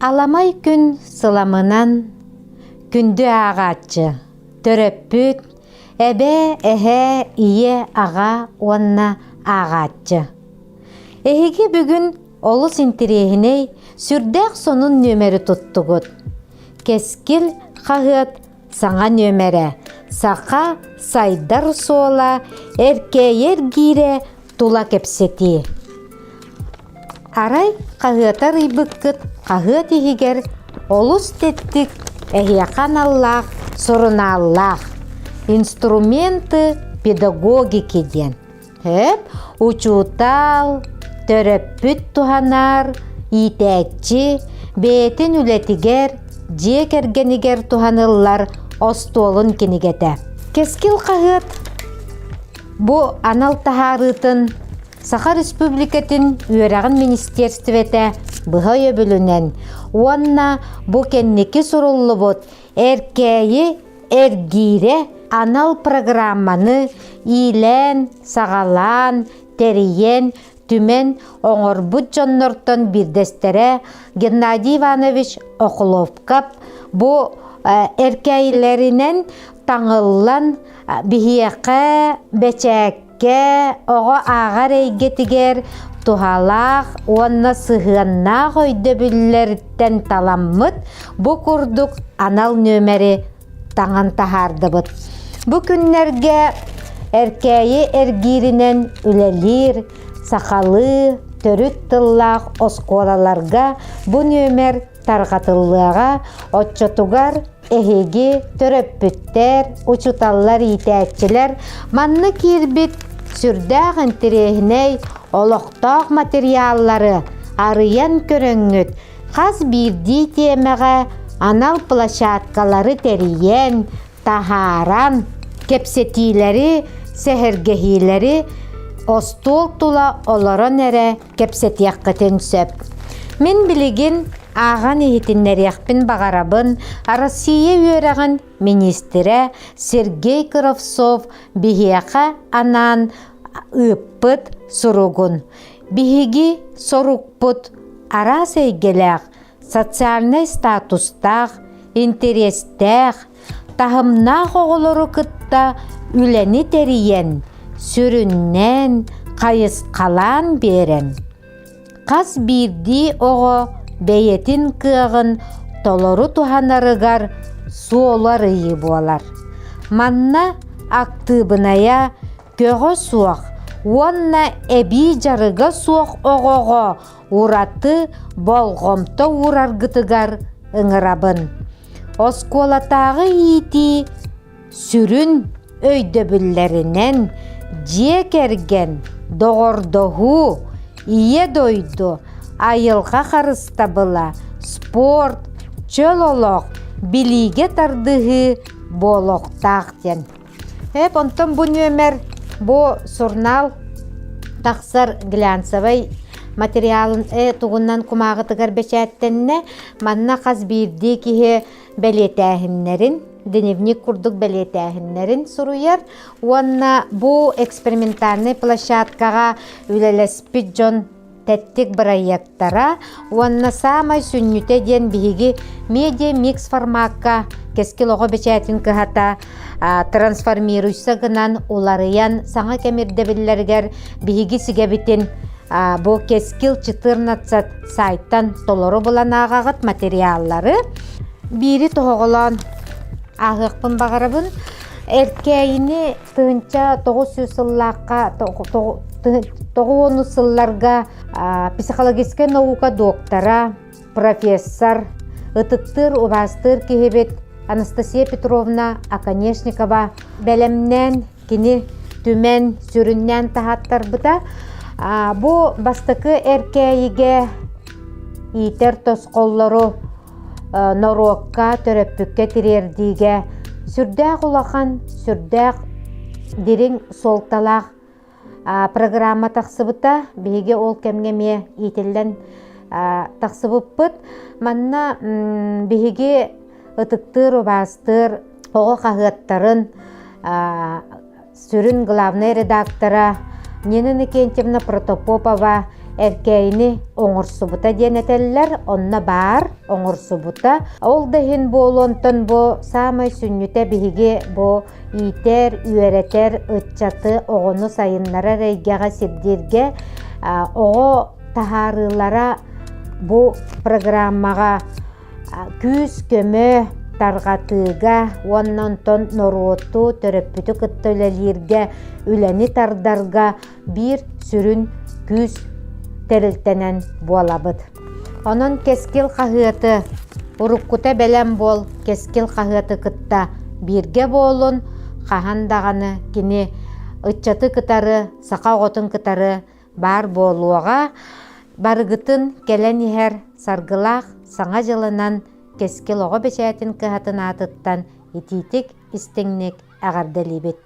Аламай күн сыламынан күнді ағатчы, төрөппүт, әбе әхе ие аға онна ағатчы. Эһиги бүгүн олус интерехиней сүрдәк сонун нөмері туттугут. Кескил қағыт саңа нөмері, сақа сайдар сола эркейер гире тула кепсети. Арай қағытар ибыккыт қағыт ихигер олус теттик эхияқан аллах, сорына аллах. Инструменты педагогики ден. Учутал, төрөппүт туханар, итәкчи, бетин үлетигер, жекергенигер туханыллар остолун кенигете. Кескил қағыт бу анал тахарытын Саха Республикатын үйерағын министерствете бұға өбілінен. Онна бұ кеннекі сұрулы бұд әркейі әргире анал программаны илен, сағалан, териен, түмен оңырбұд жоннортон бірдестере Геннадий Иванович Окуловкап бұ әркейлерінен таңылан бігеқе, бәчәк оғы ағар әйгетігер тухалақ, онна сығынна қойды бүллерден таламмыд, бұ күрдік анал нөмері таңын тахарды бұд. Бұ күннерге әркейі әргирінен үлелер, сақалы, төрүт тыллақ осколаларға бұ нөмер тарғатылыға отчотугар эхеги төрөппүттер, учуталлар итәкчілер манны кирбит сүрдәғ интерехіней олықтақ материаллары арыян көріңгіт қаз бірді темеға анал площадкалары териен, тахаран, кепсетилері, сәхіргехилері остол тула оларан әрі кепсетияққытын сөп. Мен білеген аған ехетіннерияқпен бағарабын Россия үйерағын министері Сергей Кравцов бігеқа анан үппыт сұруғын. Бігеге соруқпыт арас әйгеләқ, социальный статустақ, интерестәқ, тахымнақ оғылыры күтті үләні тәріен, сүріннен, қайыз қалан берен. Қас бірді оғы бәйетін кығын толору туханарыгар суолар үйі болар. Манна актыбыная көғы суақ, онна әбі жарыға суақ оғоға ураты болғымты ураргытыгар ыңырабын. Осколатағы ити сүрін өйдөбіллерінен жекерген доғырдығы ие дойду айылға қарыстабыла спорт, чөлолық, билиге тардығы болуқтақтен. Онтын бұ нөмер, бұ журнал тақсыр глянцевай материалын тұғыннан құмағытығар бәчәттенне манна қаз бірді кеге бәлетәхіннерін, дневник күрдік бәлетәхіннерін сұруяр. Онна бұ экспериментарный площадкаға үлелеспі жон тәттік проекттара, онна самай сүнніте ден бігі медиа микс форматқа кескил оғы бәчәтін кығата трансформируйса гынан оларыян саңа кәмірдебіллергер бігі сігебітін бұл кескил 14 сайттан толору бұлан ағағыт материаллары. Бири тоғылан ағықпын бағарабын әркейіні тұғынша 900 сыллаққа 9 сылларға психологическая наука доктора, профессор, ытыттыр, убастыр кехебет Анастасия Петровна Аконешникова бәлемнен кені түмен сүріннен тахаттар бұта. Бұ бастықы әркейіге итер тосқоллары норокка төрөппүкке тирердиге сүрдәк улахан сүрдәк дирин солталақ программа тақсыбыта биге ол кемгеме ителден тақсыбыппыт манна биге ытыктыр убастыр оғы қағыттарын сүрін главный редактора Нина Никентьевна Протопопова эркейини оңорсубута диэнетеллер, онна бар оңорсубута. Ол дехин болонтон бу самай сүннүте биһиги бу иитер, үеретер, ытчаты, оҕону сайыннара рейгеға сирдирге, оҕо тахарылара бу программаға күз көмө таргатыга, оннонтон норуотту төрөппүтү кыттөлелирге, үлени тардарга бир сүрүн күз терилтенен буолабыт. Онон кескил қағыты, уруккута белем бол, кескил қағыты кытта бирге болун, қағандағаны кини ытчаты кытары, сақа оғытын кытары бар болуға, барыгытын келен ихер саргылақ саңа жылынан кескил оғы бечәтін кыхатын атыттан ититик истеңнек ағарделибет.